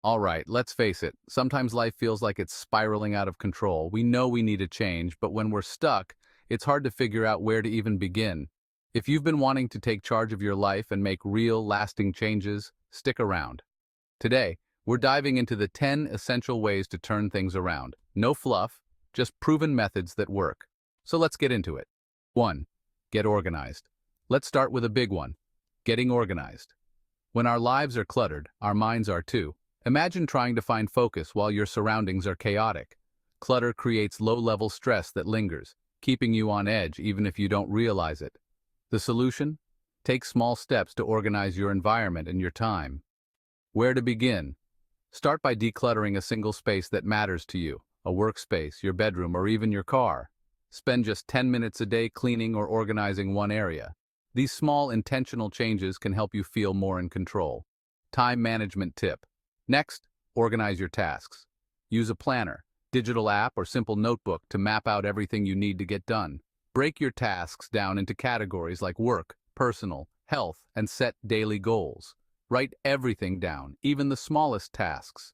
All right, let's face it. Sometimes life feels like it's spiraling out of control. We know we need a change, but when we're stuck, it's hard to figure out where to even begin. If you've been wanting to take charge of your life and make real, lasting changes, stick around. Today, we're diving into the 10 essential ways to turn things around. No fluff, just proven methods that work. So let's get into it. 1. Get organized. Let's start with a big one. Getting organized. When our lives are cluttered, our minds are too. Imagine trying to find focus while your surroundings are chaotic. Clutter creates low-level stress that lingers, keeping you on edge even if you don't realize it. The solution? Take small steps to organize your environment and your time. Where to begin? Start by decluttering a single space that matters to you, a workspace, your bedroom, or even your car. Spend just 10 minutes a day cleaning or organizing one area. These small, intentional changes can help you feel more in control. Time management tip. Next, organize your tasks. Use a planner, digital app, or simple notebook to map out everything you need to get done. Break your tasks down into categories like work, personal, health, and set daily goals. Write everything down, even the smallest tasks.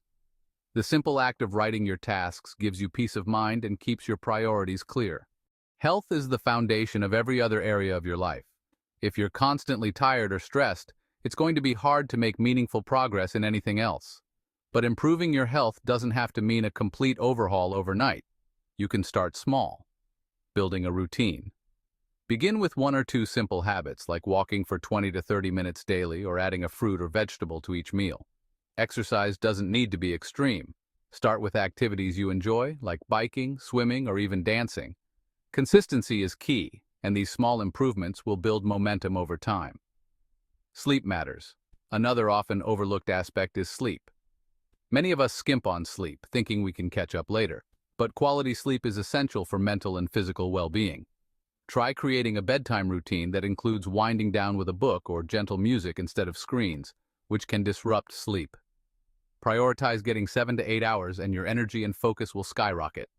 The simple act of writing your tasks gives you peace of mind and keeps your priorities clear. Health is the foundation of every other area of your life. If you're constantly tired or stressed, it's going to be hard to make meaningful progress in anything else. But improving your health doesn't have to mean a complete overhaul overnight. You can start small. Building a routine. Begin with one or two simple habits like walking for 20 to 30 minutes daily or adding a fruit or vegetable to each meal. Exercise doesn't need to be extreme. Start with activities you enjoy, like biking, swimming, or even dancing. Consistency is key, and these small improvements will build momentum over time. Sleep matters. Another often overlooked aspect is sleep. Many of us skimp on sleep, thinking we can catch up later. But quality sleep is essential for mental and physical well-being. Try creating a bedtime routine that includes winding down with a book or gentle music instead of screens, which can disrupt sleep. Prioritize getting 7 to 8 hours and your energy and focus will skyrocket.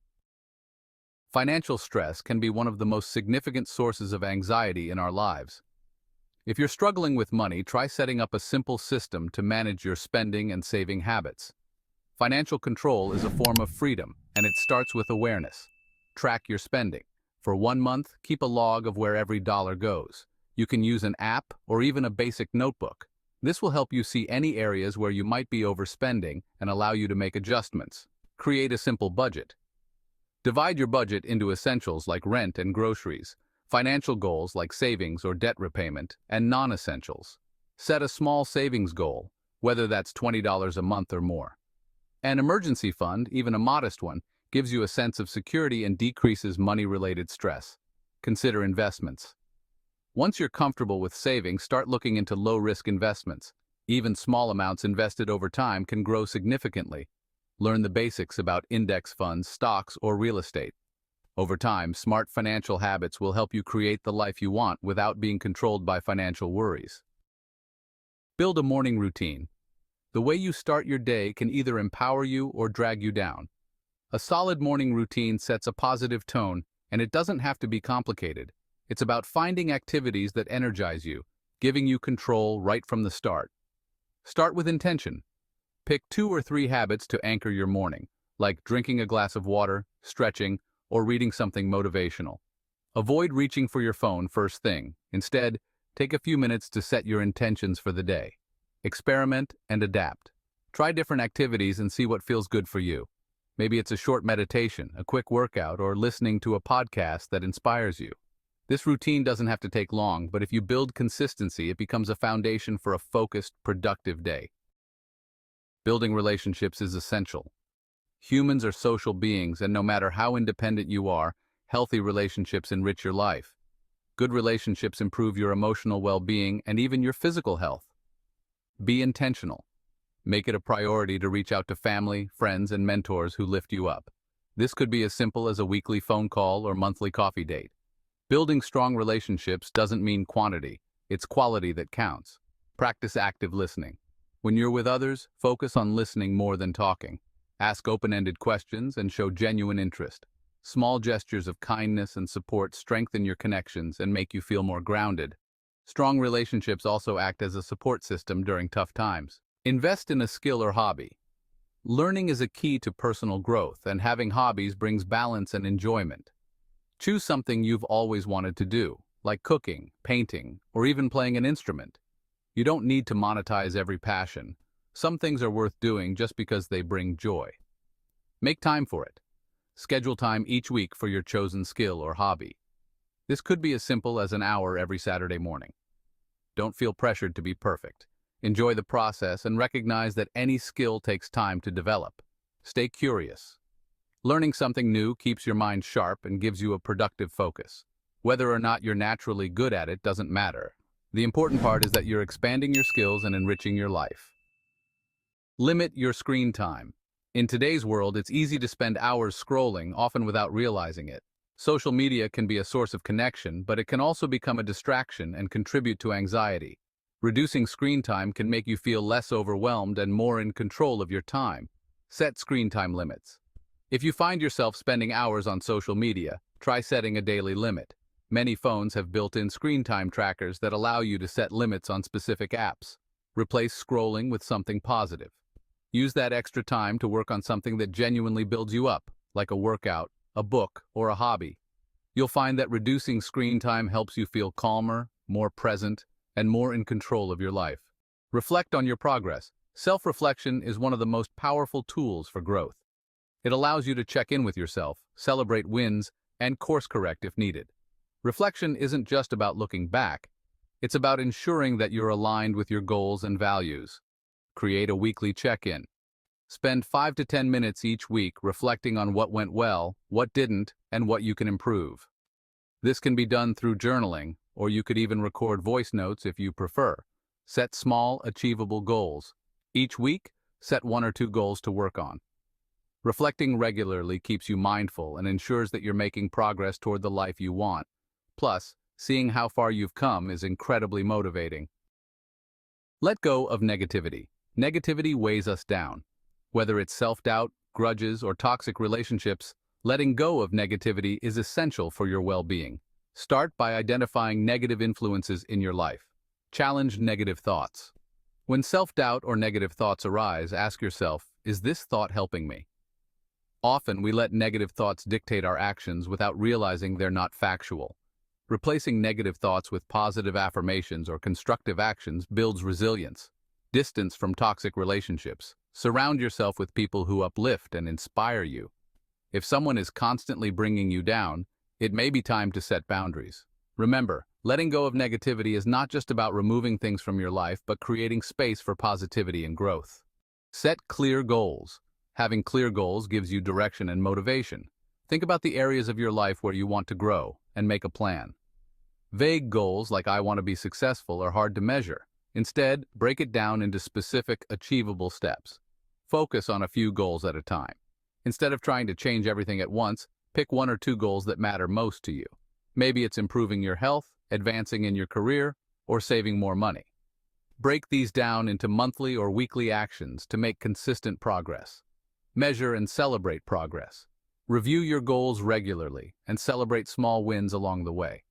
Financial stress can be one of the most significant sources of anxiety in our lives. If you're struggling with money, try setting up a simple system to manage your spending and saving habits. Financial control is a form of freedom, and it starts with awareness. Track your spending. For 1 month, keep a log of where every dollar goes. You can use an app or even a basic notebook. This will help you see any areas where you might be overspending and allow you to make adjustments. Create a simple budget. Divide your budget into essentials like rent and groceries, financial goals like savings or debt repayment, and non-essentials. Set a small savings goal, whether that's $20 a month or more. An emergency fund, even a modest one, gives you a sense of security and decreases money-related stress. Consider investments. Once you're comfortable with saving, start looking into low-risk investments. Even small amounts invested over time can grow significantly. Learn the basics about index funds, stocks, or real estate. Over time, smart financial habits will help you create the life you want without being controlled by financial worries. Build a morning routine. The way you start your day can either empower you or drag you down. A solid morning routine sets a positive tone, and it doesn't have to be complicated. It's about finding activities that energize you, giving you control right from the start. Start with intention. Pick 2 or 3 habits to anchor your morning, like drinking a glass of water, stretching, or reading something motivational. Avoid reaching for your phone first thing. Instead, take a few minutes to set your intentions for the day. Experiment and adapt. Try different activities and see what feels good for you. Maybe it's a short meditation, a quick workout, or listening to a podcast that inspires you. This routine doesn't have to take long, but if you build consistency, it becomes a foundation for a focused, productive day. Building relationships is essential. Humans are social beings, and no matter how independent you are, healthy relationships enrich your life. Good relationships improve your emotional well-being and even your physical health. Be intentional. Make it a priority to reach out to family, friends, and mentors who lift you up. This could be as simple as a weekly phone call or monthly coffee date. Building strong relationships doesn't mean quantity, it's quality that counts. Practice active listening. When you're with others, focus on listening more than talking. Ask open-ended questions and show genuine interest. Small gestures of kindness and support strengthen your connections and make you feel more grounded. Strong relationships also act as a support system during tough times. Invest in a skill or hobby. Learning is a key to personal growth, and having hobbies brings balance and enjoyment. Choose something you've always wanted to do, like cooking, painting, or even playing an instrument. You don't need to monetize every passion. Some things are worth doing just because they bring joy. Make time for it. Schedule time each week for your chosen skill or hobby. This could be as simple as an hour every Saturday morning. Don't feel pressured to be perfect. Enjoy the process and recognize that any skill takes time to develop. Stay curious. Learning something new keeps your mind sharp and gives you a productive focus. Whether or not you're naturally good at it doesn't matter. The important part is that you're expanding your skills and enriching your life. Limit your screen time. In today's world, it's easy to spend hours scrolling, often without realizing it. Social media can be a source of connection, but it can also become a distraction and contribute to anxiety. Reducing screen time can make you feel less overwhelmed and more in control of your time. Set screen time limits. If you find yourself spending hours on social media, try setting a daily limit. Many phones have built-in screen time trackers that allow you to set limits on specific apps. Replace scrolling with something positive. Use that extra time to work on something that genuinely builds you up, like a workout, a book, or a hobby. You'll find that reducing screen time helps you feel calmer, more present, and more in control of your life. Reflect on your progress. Self-reflection is one of the most powerful tools for growth. It allows you to check in with yourself, celebrate wins, and course-correct if needed. Reflection isn't just about looking back. It's about ensuring that you're aligned with your goals and values. Create a weekly check-in. Spend 5 to 10 minutes each week reflecting on what went well, what didn't, and what you can improve. This can be done through journaling, or you could even record voice notes if you prefer. Set small, achievable goals. Each week, set 1 or 2 goals to work on. Reflecting regularly keeps you mindful and ensures that you're making progress toward the life you want. Plus, seeing how far you've come is incredibly motivating. Let go of negativity. Negativity weighs us down. Whether it's self-doubt, grudges, or toxic relationships, letting go of negativity is essential for your well-being. Start by identifying negative influences in your life. Challenge negative thoughts. When self-doubt or negative thoughts arise, ask yourself, is this thought helping me? Often, we let negative thoughts dictate our actions without realizing they're not factual. Replacing negative thoughts with positive affirmations or constructive actions builds resilience. Distance from toxic relationships. Surround yourself with people who uplift and inspire you. If someone is constantly bringing you down, it may be time to set boundaries. Remember, letting go of negativity is not just about removing things from your life, but creating space for positivity and growth. Set clear goals. Having clear goals gives you direction and motivation. Think about the areas of your life where you want to grow and make a plan. Vague goals like "I want to be successful" are hard to measure. Instead, break it down into specific, achievable steps. Focus on a few goals at a time. Instead of trying to change everything at once, pick 1 or 2 goals that matter most to you. Maybe it's improving your health, advancing in your career, or saving more money. Break these down into monthly or weekly actions to make consistent progress. Measure and celebrate progress. Review your goals regularly and celebrate small wins along the way.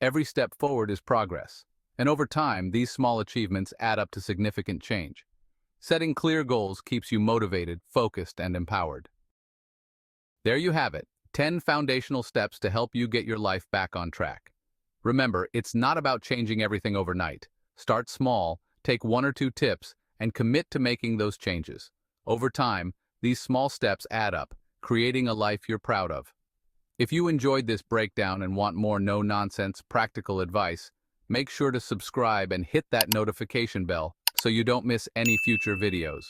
Every step forward is progress, and over time, these small achievements add up to significant change. Setting clear goals keeps you motivated, focused, and empowered. There you have it, 10 foundational steps to help you get your life back on track. Remember, it's not about changing everything overnight. Start small, take 1 or 2 tips, and commit to making those changes. Over time, these small steps add up, creating a life you're proud of. If you enjoyed this breakdown and want more no-nonsense, practical advice, make sure to subscribe and hit that notification bell so you don't miss any future videos.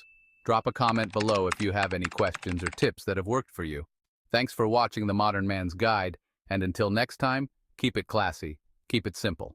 Drop a comment below if you have any questions or tips that have worked for you. Thanks for watching The Modern Man's Guide, and until next time, keep it classy, keep it simple.